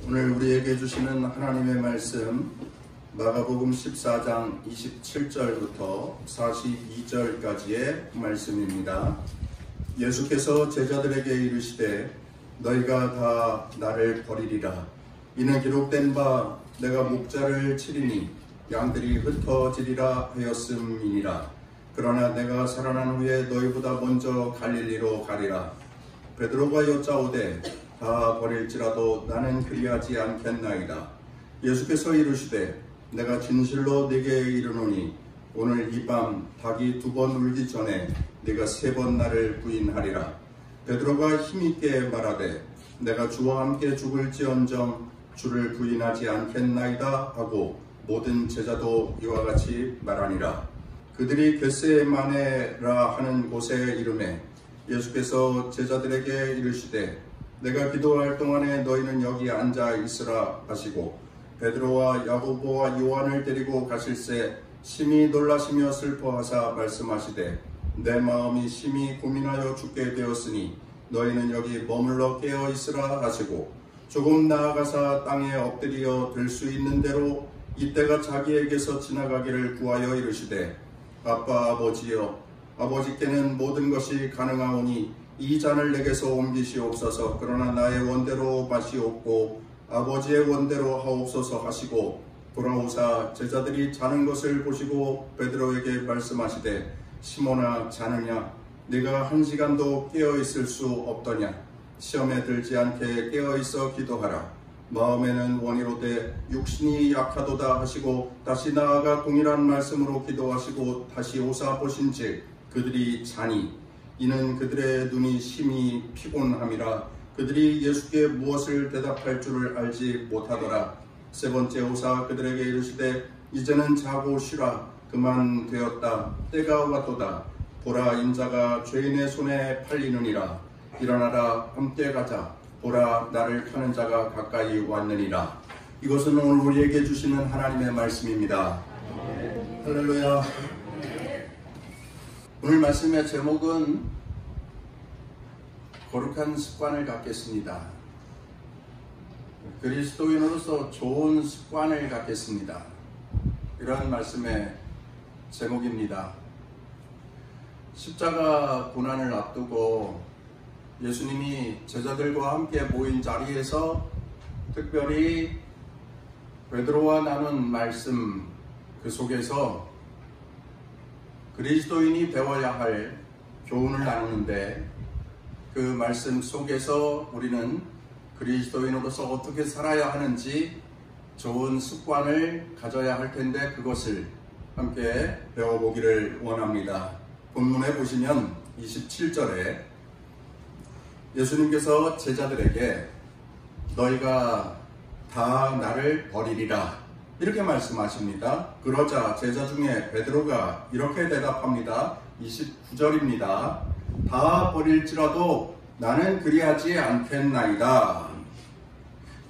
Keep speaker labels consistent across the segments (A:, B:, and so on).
A: 오늘 우리에게 주시는 하나님의 말씀 마가복음 14장 27절부터 42절까지의 말씀입니다. 예수께서 제자들에게 이르시되 너희가 다 나를 버리리라. 이는 기록된 바 내가 목자를 치리니 양들이 흩어지리라 하였음이니라. 그러나 내가 살아난 후에 너희보다 먼저 갈릴리로 가리라. 베드로가 여짜오되 다 버릴지라도 나는 그리하지 않겠나이다. 예수께서 이르시되 내가 진실로 네게 이르노니 오늘 이 밤 닭이 2번 울기 전에 네가 3번 나를 부인하리라. 베드로가 힘있게 말하되 내가 주와 함께 죽을지언정 주를 부인하지 않겠나이다 하고 모든 제자도 이와 같이 말하니라. 그들이 겟세마네라 하는 곳에 이르매 예수께서 제자들에게 이르시되 내가 기도할 동안에 너희는 여기 앉아 있으라 하시고 베드로와 야고보와 요한을 데리고 가실새 심히 놀라시며 슬퍼하사 말씀하시되 내 마음이 심히 고민하여 죽게 되었으니 너희는 여기 머물러 깨어 있으라 하시고 조금 나아가사 땅에 엎드려 들 수 있는 대로 이때가 자기에게서 지나가기를 구하여 이르시되 아빠 아버지여 아버지께는 모든 것이 가능하오니 이 잔을 내게서 옮기시옵소서. 그러나 나의 원대로 마시옵고 아버지의 원대로 하옵소서 하시고 돌아오사 제자들이 자는 것을 보시고 베드로에게 말씀하시되 시몬아 자느냐 네가 1시간도 깨어있을 수 없더냐. 시험에 들지 않게 깨어있어 기도하라. 마음에는 원이로되 육신이 약하도다 하시고 다시 나아가 동일한 말씀으로 기도하시고 다시 오사 보신즉 그들이 자니 이는 그들의 눈이 심히 피곤함이라. 그들이 예수께 무엇을 대답할 줄을 알지 못하더라. 3번째 오사 그들에게 이르시되 이제는 자고 쉬라. 그만 되었다. 때가 왔도다. 보라 인자가 죄인의 손에 팔리느니라. 일어나라 함께 가자. 보라 나를 타는 자가 가까이 왔느니라. 이것은 오늘 우리에게 주시는 하나님의 말씀입니다. 할렐루야. 오늘 말씀의 제목은 거룩한 습관을 갖겠습니다. 그리스도인으로서 좋은 습관을 갖겠습니다. 이런 말씀의 제목입니다. 십자가 고난을 앞두고 예수님이 제자들과 함께 모인 자리에서 특별히 베드로와 나눈 말씀 그 속에서 그리스도인이 배워야 할 교훈을 나누는데 그 말씀 속에서 우리는 그리스도인으로서 어떻게 살아야 하는지 좋은 습관을 가져야 할 텐데 그것을 함께 배워보기를 원합니다. 본문에 보시면 27절에 예수님께서 제자들에게 너희가 다 나를 버리리라 이렇게 말씀하십니다. 그러자 제자 중에 베드로가 이렇게 대답합니다. 29절입니다. 다 버릴지라도 나는 그리하지 않겠나이다.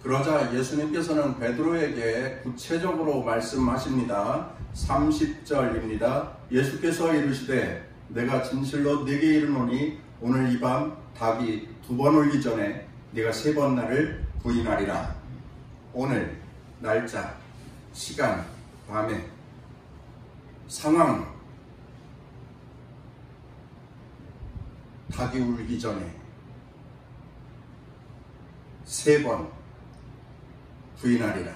A: 그러자 예수님께서는 베드로에게 구체적으로 말씀하십니다. 30절입니다. 예수께서 이르시되 내가 진실로 네게 이르노니 오늘 이 밤 닭이 2번 울기 전에 네가 3번 나를 부인하리라. 오늘 날짜 시간, 밤에, 상황, 닭이 울기 전에 3번 부인하리라.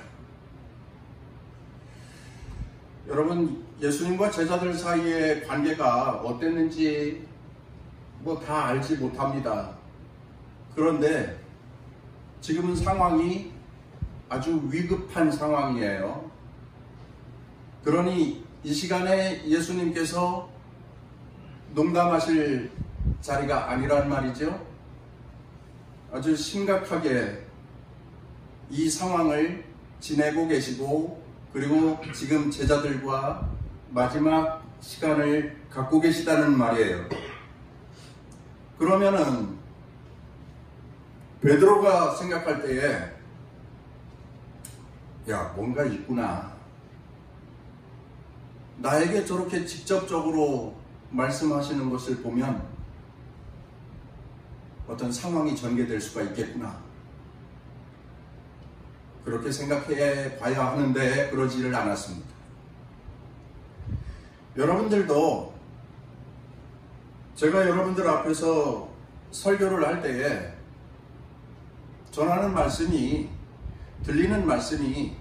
A: 여러분, 예수님과 제자들 사이의 관계가 어땠는지 다 알지 못합니다. 그런데 지금은 상황이 아주 위급한 상황이에요. 그러니 이 시간에 예수님께서 농담하실 자리가 아니란 말이죠. 아주 심각하게 이 상황을 지내고 계시고 그리고 지금 제자들과 마지막 시간을 갖고 계시다는 말이에요. 그러면은 베드로가 생각할 때에 야, 뭔가 있구나. 나에게 저렇게 직접적으로 말씀하시는 것을 보면 어떤 상황이 전개될 수가 있겠구나. 그렇게 생각해 봐야 하는데 그러지를 않았습니다. 여러분들도 제가 여러분들 앞에서 설교를 할 때에 전하는 말씀이, 들리는 말씀이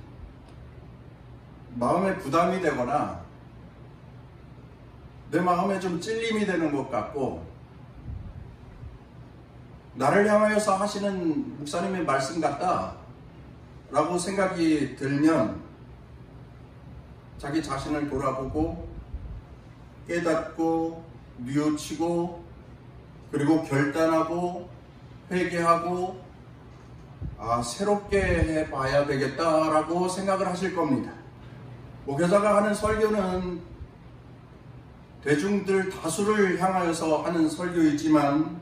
A: 마음에 부담이 되거나 내 마음에 좀 찔림이 되는 것 같고, 나를 향하여서 하시는 목사님의 말씀 같다 라고 생각이 들면 자기 자신을 돌아보고 깨닫고 뉘우치고 그리고 결단하고 회개하고 새롭게 해봐야 되겠다라고 생각을 하실 겁니다. 목회자가 하는 설교는 대중들 다수를 향하여서 하는 설교이지만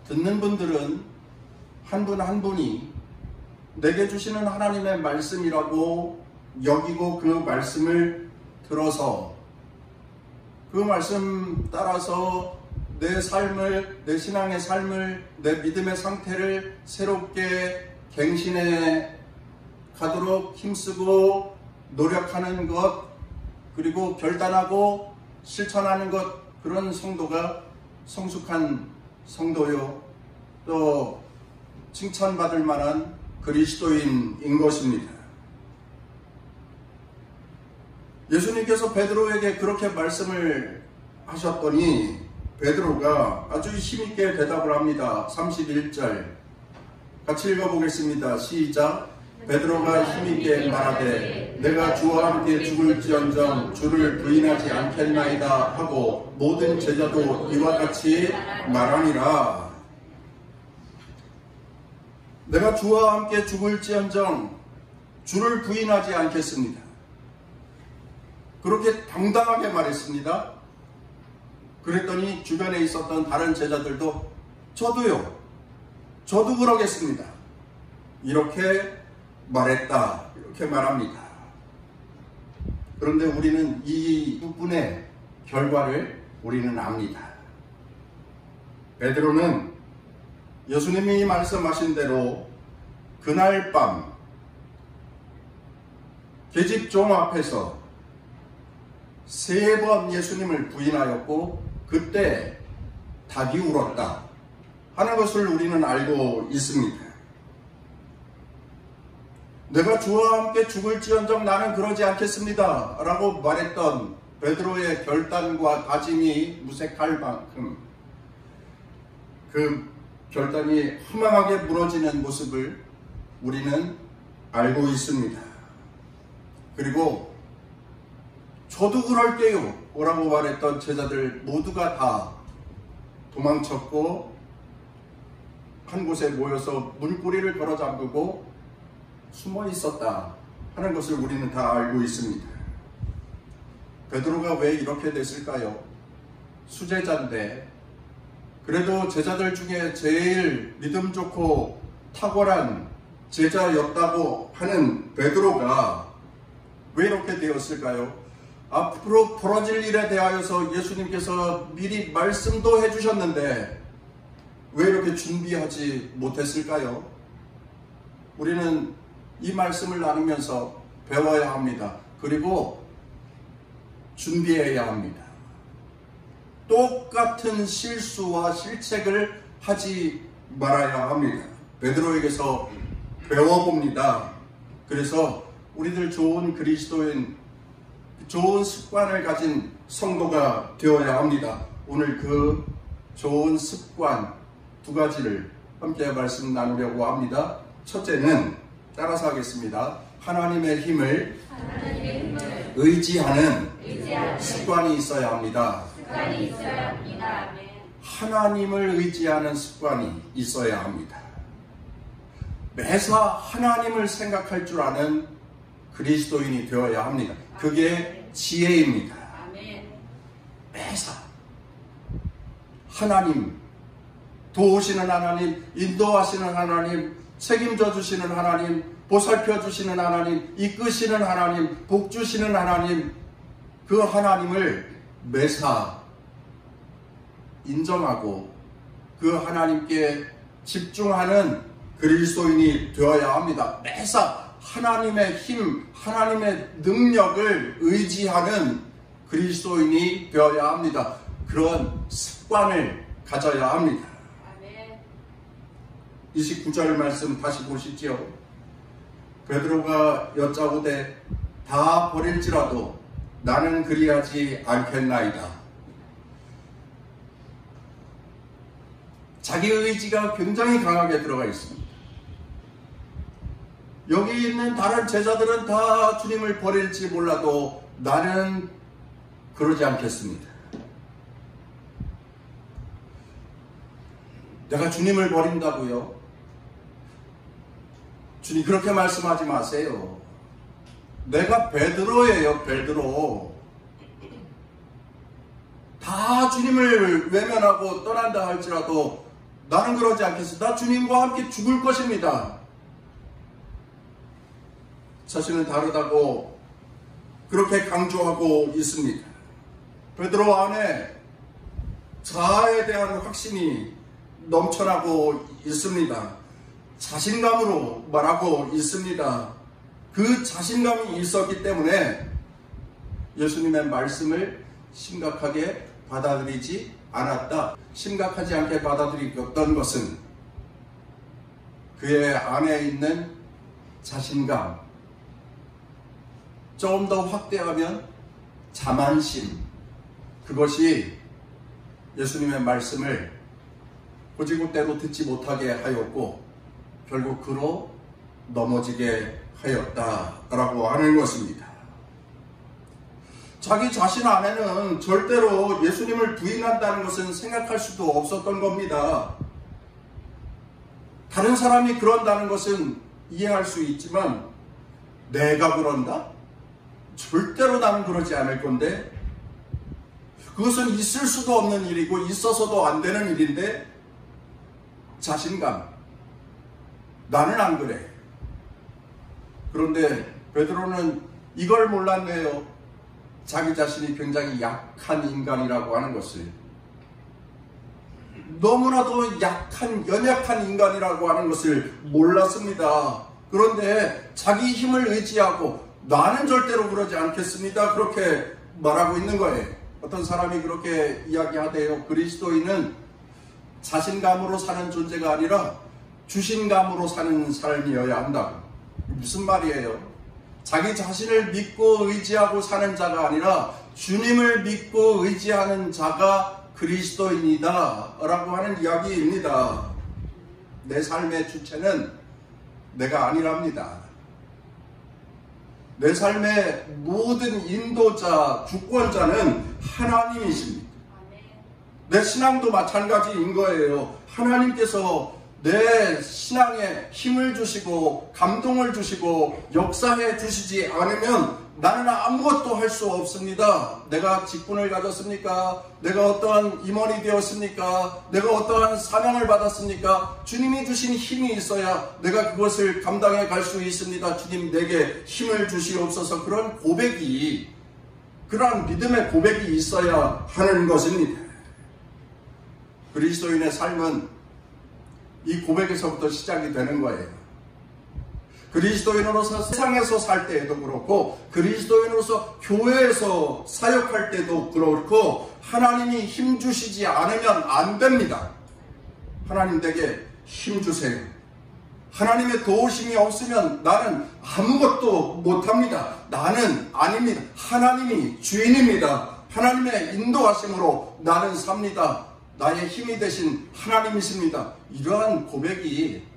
A: 듣는 분들은 한 분 한 분이 내게 주시는 하나님의 말씀이라고 여기고 그 말씀을 들어서 그 말씀 따라서 내 삶을, 내 신앙의 삶을, 내 믿음의 상태를 새롭게 갱신해 가도록 힘쓰고 노력하는 것, 그리고 결단하고 실천하는 것, 그런 성도가 성숙한 성도요, 또 칭찬받을 만한 그리스도인인 것입니다. 예수님께서 베드로에게 그렇게 말씀을 하셨더니 베드로가 아주 힘있게 대답을 합니다. 31절 같이 읽어보겠습니다. 시작. 베드로가 힘있게 말하되 내가 주와 함께 죽을지언정 주를 부인하지 않겠나이다 하고 모든 제자도 이와 같이 말하니라. 내가 주와 함께 죽을지언정 주를 부인하지 않겠습니다. 그렇게 당당하게 말했습니다. 그랬더니 주변에 있었던 다른 제자들도 저도요, 저도 그러겠습니다, 이렇게 말했다, 이렇게 말합니다. 그런데 우리는 이 부분의 결과를 우리는 압니다. 베드로는 예수님이 말씀하신 대로 그날 밤 계집종 앞에서 3번 예수님을 부인하였고 그때 닭이 울었다 하는 것을 우리는 알고 있습니다. 내가 주와 함께 죽을지언정 나는 그러지 않겠습니다 라고 말했던 베드로의 결단과 다짐이 무색할 만큼 그 결단이 허망하게 무너지는 모습을 우리는 알고 있습니다. 그리고 저도 그럴게요 라고 말했던 제자들 모두가 다 도망쳤고 한 곳에 모여서 문고리를 걸어 잠그고 숨어 있었다 하는 것을 우리는 다 알고 있습니다. 베드로가 왜 이렇게 됐을까요? 수제자인데, 그래도 제자들 중에 제일 믿음 좋고 탁월한 제자였다고 하는 베드로가 왜 이렇게 되었을까요? 앞으로 벌어질 일에 대하여서 예수님께서 미리 말씀도 해주셨는데 왜 이렇게 준비하지 못했을까요? 우리는 이 말씀을 나누면서 배워야 합니다. 그리고 준비해야 합니다. 똑같은 실수와 실책을 하지 말아야 합니다. 베드로에게서 배워봅니다. 그래서 우리들 좋은 그리스도인, 좋은 습관을 가진 성도가 되어야 합니다. 오늘 그 좋은 습관 2가지를 함께 말씀 나누려고 합니다. 첫째는 따라서 하겠습니다. 하나님의 힘을 의지하는 습관이 있어야 합니다. 하나님을 의지하는 습관이 있어야 합니다. 매사 하나님을 생각할 줄 아는 그리스도인이 되어야 합니다. 그게 지혜입니다. 매사 하나님, 도우시는 하나님, 인도하시는 하나님, 책임져 주시는 하나님, 보살펴 주시는 하나님, 이끄시는 하나님, 복 주시는 하나님, 그 하나님을 매사 인정하고 그 하나님께 집중하는 그리스도인이 되어야 합니다. 매사 하나님의 힘, 하나님의 능력을 의지하는 그리스도인이 되어야 합니다. 그런 습관을 가져야 합니다. 29절 말씀 다시 보시지요. 베드로가 여짜오되 다 버릴지라도 나는 그리하지 않겠나이다. 자기 의지가 굉장히 강하게 들어가 있습니다. 여기 있는 다른 제자들은 다 주님을 버릴지 몰라도 나는 그러지 않겠습니다. 내가 주님을 버린다고요? 주님 그렇게 말씀하지 마세요. 내가 베드로예요. 베드로. 다 주님을 외면하고 떠난다 할지라도 나는 그러지 않겠습니다. 나 주님과 함께 죽을 것입니다. 자신은 다르다고 그렇게 강조하고 있습니다. 베드로 안에 자아에 대한 확신이 넘쳐나고 있습니다. 자신감으로 말하고 있습니다. 그 자신감이 있었기 때문에 예수님의 말씀을 심각하게 받아들이지 않았다. 심각하지 않게 받아들였던 것은 그의 안에 있는 자신감, 조금 더 확대하면 자만심, 그것이 예수님의 말씀을 고지고대로 듣지 못하게 하였고 결국 그로 넘어지게 하였다라고 하는 것입니다. 자기 자신 안에는 절대로 예수님을 부인한다는 것은 생각할 수도 없었던 겁니다. 다른 사람이 그런다는 것은 이해할 수 있지만 내가 그런다? 절대로 나는 그러지 않을 건데, 그것은 있을 수도 없는 일이고 있어서도 안 되는 일인데 자신감, 나는 안 그래. 그런데 베드로는 이걸 몰랐네요. 자기 자신이 굉장히 약한 인간이라고 하는 것을, 너무나도 약한, 연약한 인간이라고 하는 것을 몰랐습니다. 그런데 자기 힘을 의지하고 나는 절대로 그러지 않겠습니다, 그렇게 말하고 있는 거예요. 어떤 사람이 그렇게 이야기하대요. 그리스도인은 자신감으로 사는 존재가 아니라 주신감으로 사는 삶이어야 한다고. 무슨 말이에요? 자기 자신을 믿고 의지하고 사는 자가 아니라 주님을 믿고 의지하는 자가 그리스도인이다 라고 하는 이야기입니다. 내 삶의 주체는 내가 아니랍니다. 내 삶의 모든 인도자, 주권자는 하나님이십니다. 내 신앙도 마찬가지인 거예요. 하나님께서 내 신앙에 힘을 주시고 감동을 주시고 역사해 주시지 않으면 나는 아무것도 할 수 없습니다. 내가 직분을 가졌습니까? 내가 어떠한 임원이 되었습니까? 내가 어떠한 사명을 받았습니까? 주님이 주신 힘이 있어야 내가 그것을 감당해 갈 수 있습니다. 주님 내게 힘을 주시옵소서. 그런 고백이, 그러한 믿음의 고백이 있어야 하는 것입니다. 그리스도인의 삶은 이 고백에서부터 시작이 되는 거예요. 그리스도인으로서 세상에서 살 때에도 그렇고 그리스도인으로서 교회에서 사역할 때도 그렇고 하나님이 힘 주시지 않으면 안 됩니다. 하나님 내게 힘 주세요. 하나님의 도우심이 없으면 나는 아무것도 못합니다. 나는 아닙니다. 하나님이 주인입니다. 하나님의 인도하심으로 나는 삽니다. 나의 힘이 되신 하나님이십니다. 이러한 고백이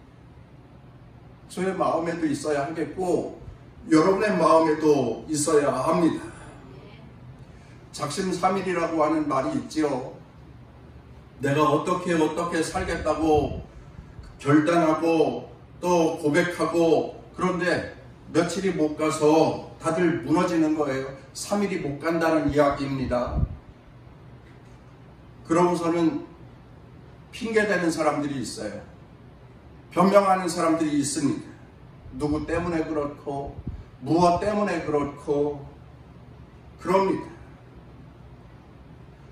A: 저의 마음에도 있어야 하겠고 여러분의 마음에도 있어야 합니다. 작심삼일이라고 하는 말이 있지요. 내가 어떻게 살겠다고 결단하고 또 고백하고 그런데 며칠이 못 가서 다들 무너지는 거예요. 3일이 못 간다는 이야기입니다. 그러고서는 핑계대는 사람들이 있어요. 변명하는 사람들이 있습니다. 누구 때문에 그렇고 무엇 때문에 그렇고 그럽니다.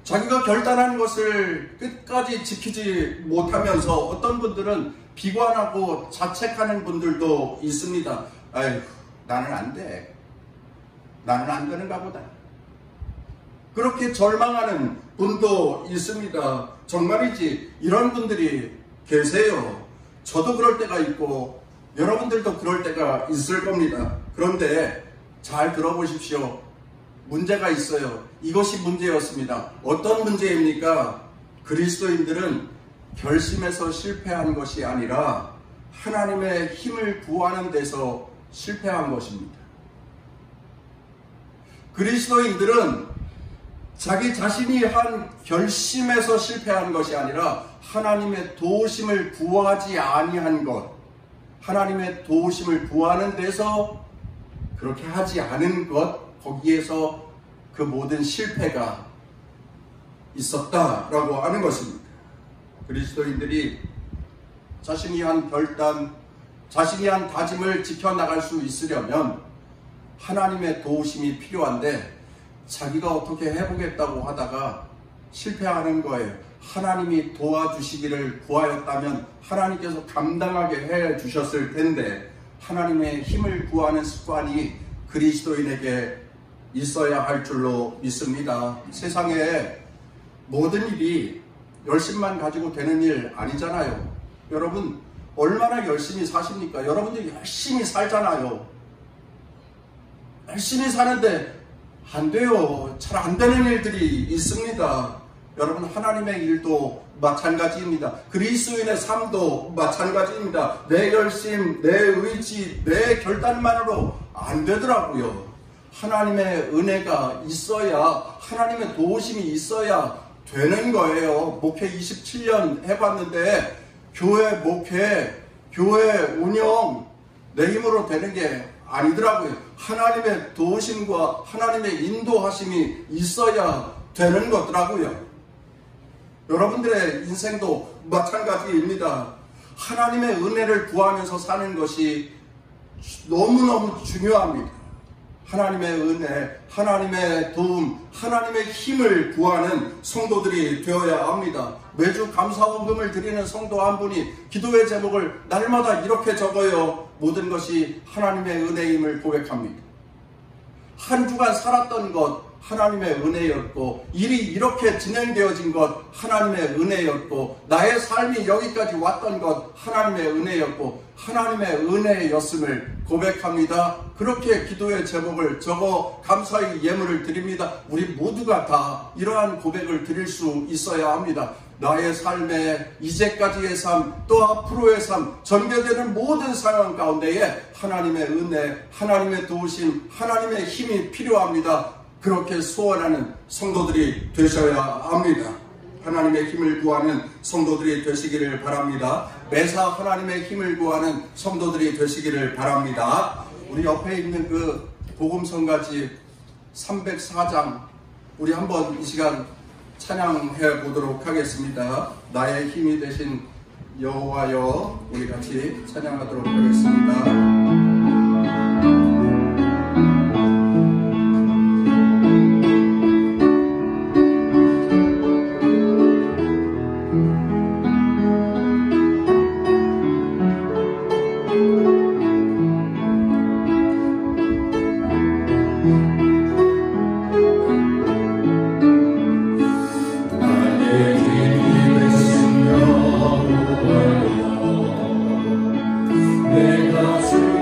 A: 자기가 결단한 것을 끝까지 지키지 못하면서 어떤 분들은 비관하고 자책하는 분들도 있습니다. 아휴, 나는 안 돼. 나는 안 되는가 보다. 그렇게 절망하는 분도 있습니다. 정말이지 이런 분들이 계세요. 저도 그럴 때가 있고 여러분들도 그럴 때가 있을 겁니다. 그런데 잘 들어보십시오. 문제가 있어요. 이것이 문제였습니다. 어떤 문제입니까? 그리스도인들은 결심해서 실패한 것이 아니라 하나님의 힘을 구하는 데서 실패한 것입니다. 그리스도인들은 자기 자신이 한 결심에서 실패한 것이 아니라 하나님의 도우심을 구하지 아니한 것, 하나님의 도우심을 구하는 데서 그렇게 하지 않은 것, 거기에서 그 모든 실패가 있었다라고 하는 것입니다. 그리스도인들이 자신이 한 결단, 자신이 한 다짐을 지켜나갈 수 있으려면 하나님의 도우심이 필요한데 자기가 어떻게 해보겠다고 하다가 실패하는 거예요. 하나님이 도와주시기를 구하였다면 하나님께서 감당하게 해주셨을 텐데 하나님의 힘을 구하는 습관이 그리스도인에게 있어야 할 줄로 믿습니다. 세상에 모든 일이 열심만 가지고 되는 일 아니잖아요. 여러분 얼마나 열심히 사십니까? 여러분들이 열심히 살잖아요. 열심히 사는데 안 돼요. 잘 안 되는 일들이 있습니다. 여러분 하나님의 일도 마찬가지입니다. 그리스도인의 삶도 마찬가지입니다. 내 열심, 내 의지, 내 결단만으로 안 되더라고요. 하나님의 은혜가 있어야, 하나님의 도우심이 있어야 되는 거예요. 목회 27년 해봤는데 교회 목회, 교회 운영 내 힘으로 되는 게 아니더라고요. 하나님의 도우심과 하나님의 인도하심이 있어야 되는 거더라고요. 여러분들의 인생도 마찬가지입니다. 하나님의 은혜를 구하면서 사는 것이 너무너무 중요합니다. 하나님의 은혜, 하나님의 도움, 하나님의 힘을 구하는 성도들이 되어야 합니다. 매주 감사원금을 드리는 성도 한 분이 기도의 제목을 날마다 이렇게 적어요. 모든 것이 하나님의 은혜임을 고백합니다. 한 주간 살았던 것 하나님의 은혜였고, 일이 이렇게 진행되어진 것 하나님의 은혜였고, 나의 삶이 여기까지 왔던 것 하나님의 은혜였고, 하나님의 은혜였음을 고백합니다. 그렇게 기도의 제목을 적어 감사의 예물을 드립니다. 우리 모두가 다 이러한 고백을 드릴 수 있어야 합니다. 나의 삶의 이제까지의 삶, 또 앞으로의 삶, 전개되는 모든 상황 가운데에 하나님의 은혜, 하나님의 도우심, 하나님의 힘이 필요합니다. 그렇게 소원하는 성도들이 되셔야 합니다. 하나님의 힘을 구하는 성도들이 되시기를 바랍니다. 매사 하나님의 힘을 구하는 성도들이 되시기를 바랍니다. 우리 옆에 있는 그 복음성가집 304장 우리 한번 이 시간 찬양해 보도록 하겠습니다. 나의 힘이 되신 여호와여, 우리 같이 찬양하도록 하겠습니다.
B: 내 가슴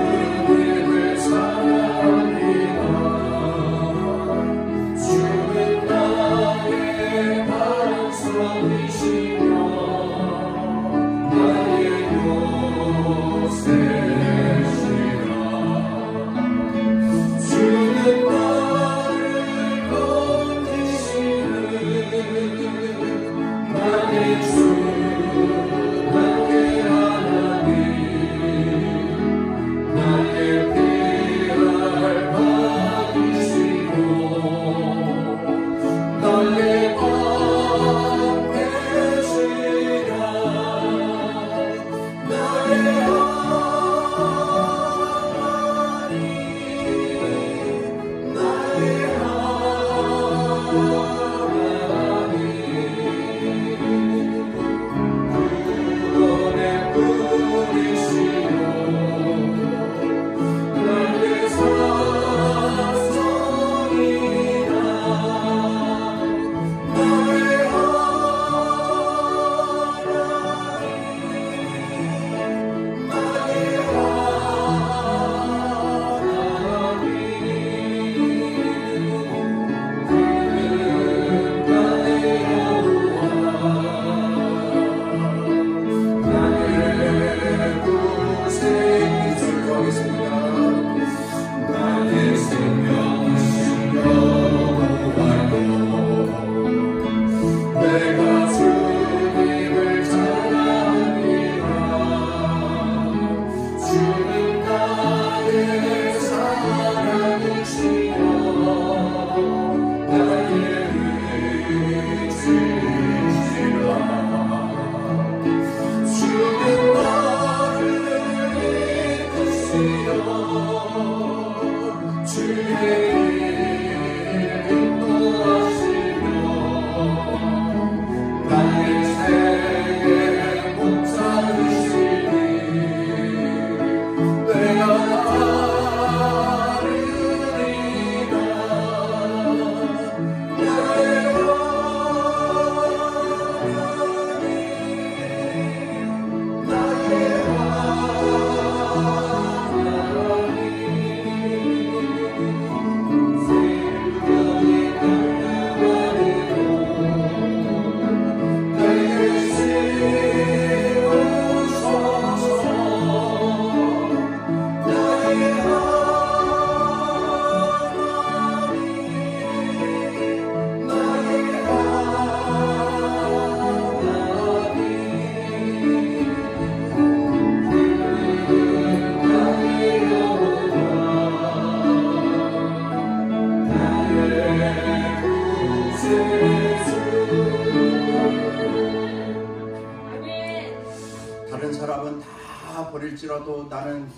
A: 다른 사람은 다 버릴지라도 나는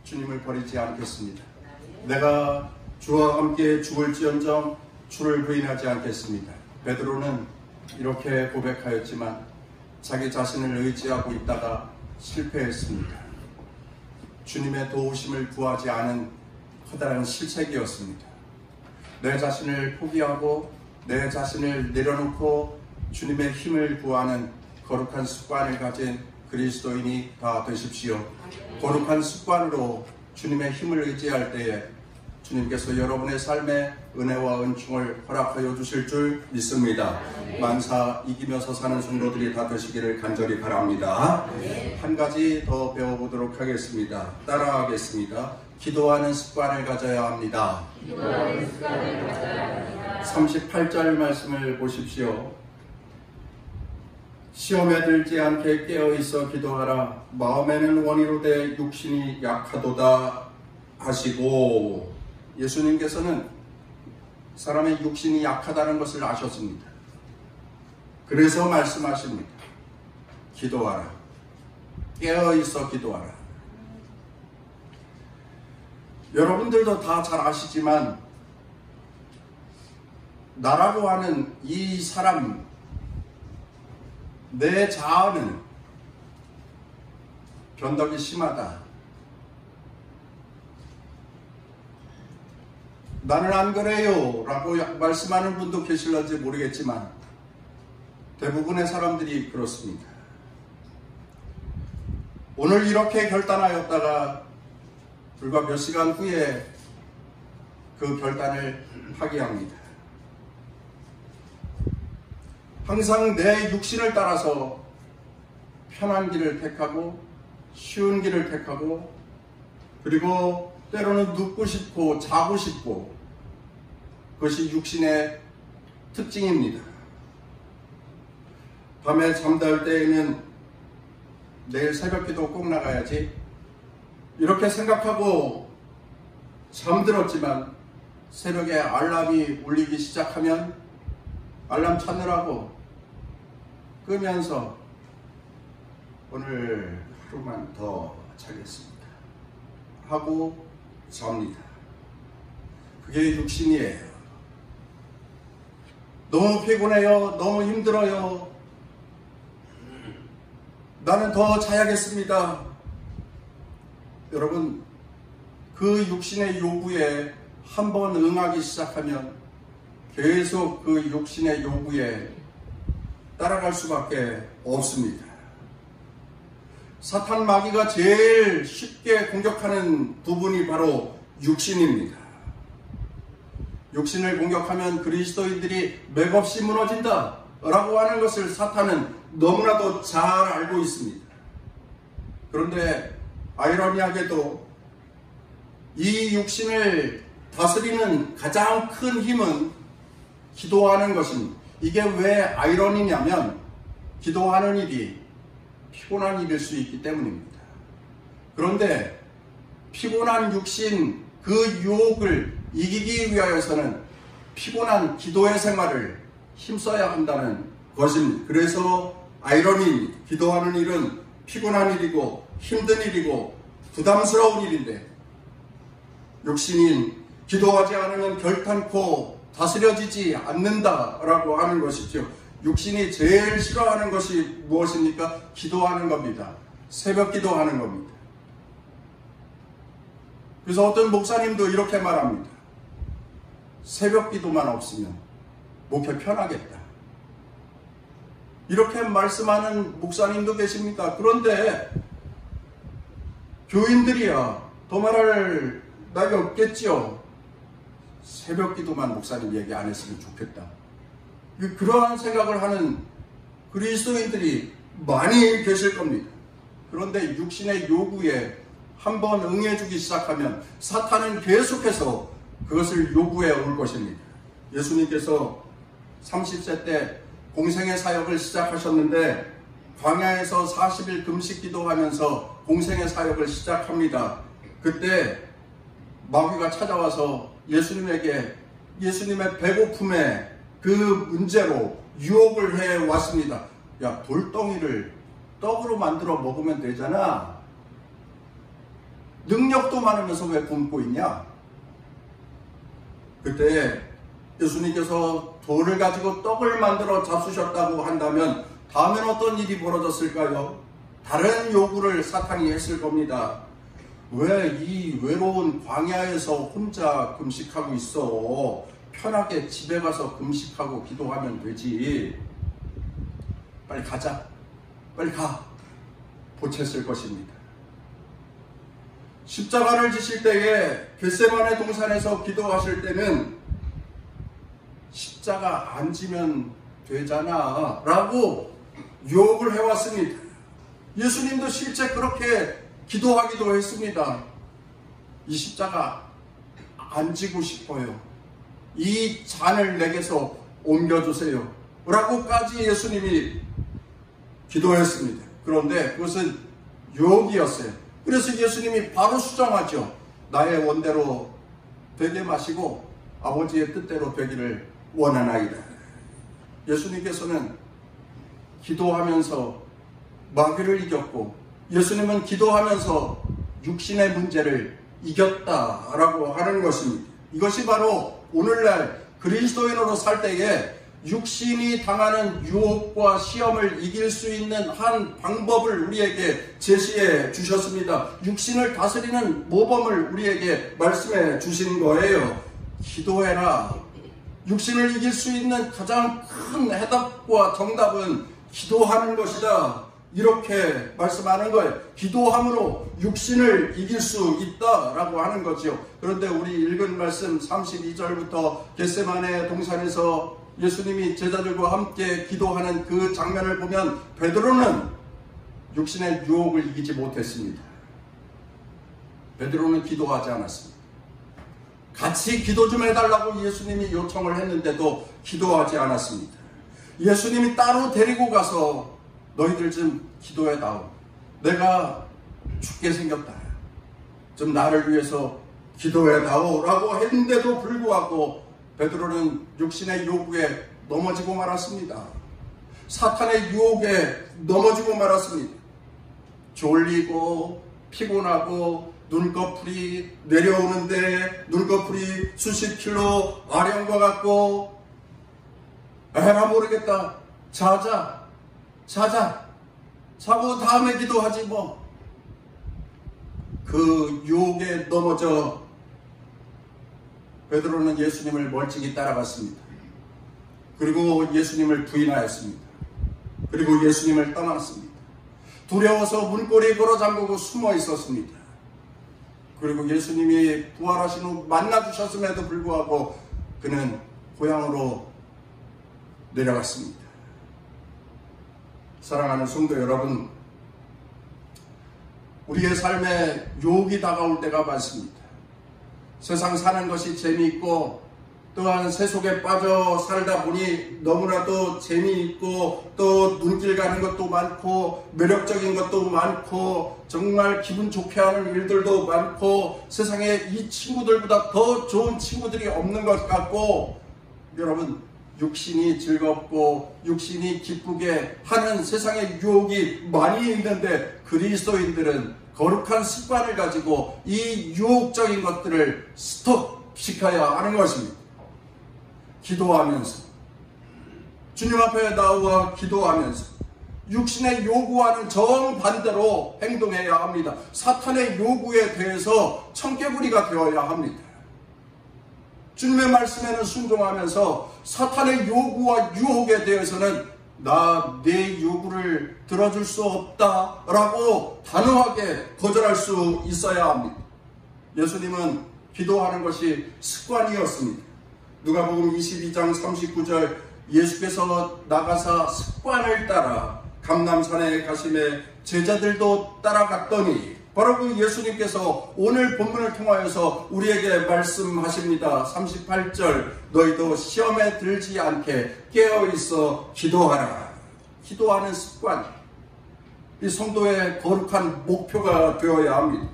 A: 주님을 버리지 않겠습니다. 내가 주와 함께 죽을지언정 주를 부인하지 않겠습니다. 베드로는 이렇게 고백하였지만 자기 자신을 의지하고 있다가 실패했습니다. 주님의 도우심을 구하지 않은 커다란 실책이었습니다. 내 자신을 포기하고 내 자신을 내려놓고 주님의 힘을 구하는 거룩한 습관을 가진 그리스도인이 다 되십시오. 거룩한 습관으로 주님의 힘을 의지할 때에 주님께서 여러분의 삶에 은혜와 은총을 허락하여 주실 줄 믿습니다. 만사 이기면서 사는 성도들이 다 되시기를 간절히 바랍니다. 한 가지 더 배워보도록 하겠습니다. 따라하겠습니다. 기도하는 습관을 가져야 합니다. 38절 말씀을 보십시오. 시험에 들지 않게 깨어있어 기도하라. 마음에는 원이로되 육신이 약하도다 하시고, 예수님께서는 사람의 육신이 약하다는 것을 아셨습니다. 그래서 말씀하십니다. 기도하라. 깨어있어 기도하라. 여러분들도 다 잘 아시지만 나라고 하는 이 사람, 내 자아는 변덕이 심하다. 나는 안 그래요 라고 말씀하는 분도 계실런지 모르겠지만 대부분의 사람들이 그렇습니다. 오늘 이렇게 결단하였다가 불과 몇 시간 후에 그 결단을 파기합니다. 항상 내 육신을 따라서 편한 길을 택하고 쉬운 길을 택하고, 그리고 때로는 눕고 싶고 자고 싶고, 그것이 육신의 특징입니다. 밤에 잠잘 때에는 내일 새벽기도 꼭 나가야지 이렇게 생각하고 잠들었지만 새벽에 알람이 울리기 시작하면 알람 찾느라고 끄면서 오늘 하루만 더 자겠습니다 하고 잡니다. 그게 육신이에요. 너무 피곤해요. 너무 힘들어요. 나는 더 자야겠습니다. 여러분, 그 육신의 요구에 한번 응하기 시작하면 계속 그 육신의 요구에 따라갈 수밖에 없습니다. 사탄 마귀가 제일 쉽게 공격하는 부분이 바로 육신입니다. 육신을 공격하면 그리스도인들이 맥없이 무너진다 라고 하는 것을 사탄은 너무나도 잘 알고 있습니다. 그런데 아이러니하게도 이 육신을 다스리는 가장 큰 힘은 기도하는 것입니다. 이게 왜 아이러니냐면 기도하는 일이 피곤한 일일 수 있기 때문입니다. 그런데 피곤한 육신 그 유혹을 이기기 위하여서는 피곤한 기도의 생활을 힘써야 한다는 것입니다. 그래서 아이러니, 기도하는 일은 피곤한 일이고 힘든 일이고 부담스러운 일인데 육신인 기도하지 않으면 결탄코 다스려지지 않는다라고 하는 것이죠. 육신이 제일 싫어하는 것이 무엇입니까? 기도하는 겁니다. 새벽 기도하는 겁니다. 그래서 어떤 목사님도 이렇게 말합니다. 새벽 기도만 없으면 목회 편하겠다. 이렇게 말씀하는 목사님도 계십니다. 그런데 교인들이야 더 말할 나위 없겠지요. 새벽 기도만 목사님 얘기 안 했으면 좋겠다. 그러한 생각을 하는 그리스도인들이 많이 계실 겁니다. 그런데 육신의 요구에 한번 응해주기 시작하면 사탄은 계속해서 그것을 요구해 올 것입니다. 예수님께서 30세 때 공생의 사역을 시작하셨는데 광야에서 40일 금식 기도하면서 공생의 사역을 시작합니다. 그때 마귀가 찾아와서 예수님의 배고픔에 그 문제로 유혹을 해 왔습니다. 야, 돌덩이를 떡으로 만들어 먹으면 되잖아. 능력도 많으면서 왜 굶고 있냐? 그때 예수님께서 돌을 가지고 떡을 만들어 잡수셨다고 한다면 다음엔 어떤 일이 벌어졌을까요? 다른 요구를 사탄이 했을 겁니다. 왜 이 외로운 광야에서 혼자 금식하고 있어? 편하게 집에 가서 금식하고 기도하면 되지. 빨리 가자. 빨리 가. 보챘을 것입니다. 십자가를 지실 때에 겟세마네 동산에서 기도하실 때는 십자가 안 지면 되잖아 라고 유혹을 해왔습니다. 예수님도 실제 그렇게 기도하기도 했습니다. 이 십자가 안 지고 싶어요. 이 잔을 내게서 옮겨주세요 라고까지 예수님이 기도했습니다. 그런데 그것은 유혹이었어요. 그래서 예수님이 바로 수정하죠. 나의 원대로 되게 마시고 아버지의 뜻대로 되기를 원하나이다. 예수님께서는 기도하면서 마귀를 이겼고 예수님은 기도하면서 육신의 문제를 이겼다라고 하는 것입니다. 이것이 바로 오늘날 그리스도인으로 살 때에 육신이 당하는 유혹과 시험을 이길 수 있는 한 방법을 우리에게 제시해 주셨습니다. 육신을 다스리는 모범을 우리에게 말씀해 주신 거예요. 기도해라. 육신을 이길 수 있는 가장 큰 해답과 정답은 기도하는 것이다. 이렇게 말씀하는 거예요. 기도함으로 육신을 이길 수 있다라고 하는 거죠. 그런데 우리 읽은 말씀 32절부터 겟세마네 동산에서 예수님이 제자들과 함께 기도하는 그 장면을 보면 베드로는 육신의 유혹을 이기지 못했습니다. 베드로는 기도하지 않았습니다. 같이 기도 좀 해달라고 예수님이 요청을 했는데도 기도하지 않았습니다. 예수님이 따로 데리고 가서 너희들 좀 기도해다오. 내가 죽게 생겼다. 좀 나를 위해서 기도해다오 라고 했는데도 불구하고 베드로는 육신의 요구에 넘어지고 말았습니다. 사탄의 유혹에 넘어지고 말았습니다. 졸리고 피곤하고 눈꺼풀이 내려오는데 눈꺼풀이 수십 킬로 아령과 같고 에라 모르겠다. 자자 자고 다음에 기도하지 뭐. 그 유혹에 넘어져 베드로는 예수님을 멀찍이 따라갔습니다. 그리고 예수님을 부인하였습니다. 그리고 예수님을 떠났습니다. 두려워서 문고리 걸어 잠그고 숨어 있었습니다. 그리고 예수님이 부활하신 후 만나주셨음에도 불구하고 그는 고향으로 내려갔습니다. 사랑하는 성도 여러분, 우리의 삶에 유혹이 다가올 때가 많습니다. 세상 사는 것이 재미있고 또한 세속에 빠져 살다 보니 너무나도 재미있고 또 눈길 가는 것도 많고 매력적인 것도 많고 정말 기분 좋게 하는 일들도 많고 세상에 이 친구들보다 더 좋은 친구들이 없는 것 같고 여러분 육신이 즐겁고 육신이 기쁘게 하는 세상의 유혹이 많이 있는데 그리스도인들은 거룩한 습관을 가지고 이 유혹적인 것들을 스톱시켜야 하는 것입니다. 기도하면서 주님 앞에 나와 기도하면서 육신의 요구와는 정반대로 행동해야 합니다. 사탄의 요구에 대해서 청개구리가 되어야 합니다. 주님의 말씀에는 순종하면서 사탄의 요구와 유혹에 대해서는 내 요구를 들어줄 수 없다라고 단호하게 거절할 수 있어야 합니다. 예수님은 기도하는 것이 습관이었습니다. 누가복음 22장 39절 예수께서 나가사 습관을 따라 감람산에 가심에 제자들도 따라갔더니 바로 그 예수님께서 오늘 본문을 통하여서 우리에게 말씀하십니다. 38절 너희도 시험에 들지 않게 깨어있어 기도하라. 기도하는 습관, 이 성도의 거룩한 목표가 되어야 합니다.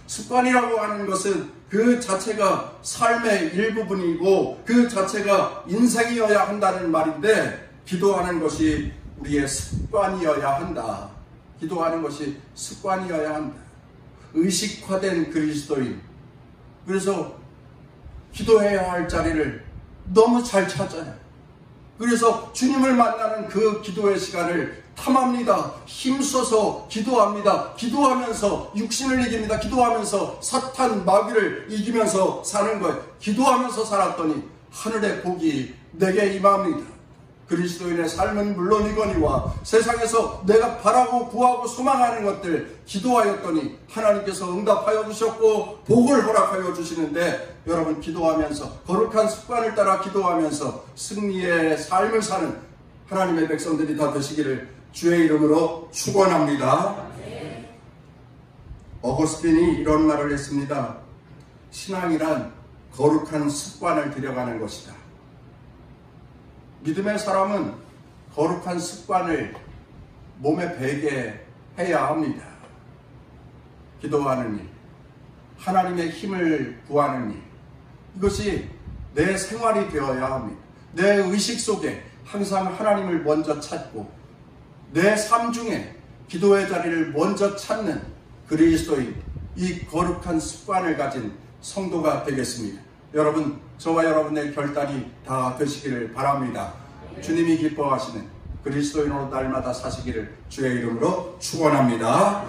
A: 습관이라고 하는 것은 그 자체가 삶의 일부분이고 그 자체가 인생이어야 한다는 말인데 기도하는 것이 우리의 습관이어야 한다. 기도하는 것이 습관이어야 한다. 의식화된 그리스도인. 그래서 기도해야 할 자리를 너무 잘 찾아요. 그래서 주님을 만나는 그 기도의 시간을 탐합니다. 힘써서 기도합니다. 기도하면서 육신을 이깁니다. 기도하면서 사탄 마귀를 이기면서 사는 거예요. 기도하면서 살았더니 하늘의 복이 내게 임합니다. 그리스도인의 삶은 물론이거니와 세상에서 내가 바라고 구하고 소망하는 것들 기도하였더니 하나님께서 응답하여 주셨고 복을 허락하여 주시는데 여러분 기도하면서 거룩한 습관을 따라 기도하면서 승리의 삶을 사는 하나님의 백성들이 다 되시기를 주의 이름으로 축원합니다. 어거스틴이 이런 말을 했습니다. 신앙이란 거룩한 습관을 들여가는 것이다. 믿음의 사람은 거룩한 습관을 몸에 배게 해야 합니다. 기도하는 일, 하나님의 힘을 구하는 일, 이것이 내 생활이 되어야 합니다. 내 의식 속에 항상 하나님을 먼저 찾고 내 삶 중에 기도의 자리를 먼저 찾는 그리스도인, 이 거룩한 습관을 가진 성도가 되겠습니다. 여러분, 저와 여러분의 결단이 다 되시기를 바랍니다. 주님이 기뻐하시는 그리스도인으로 날마다 사시기를 주의 이름으로 축원합니다.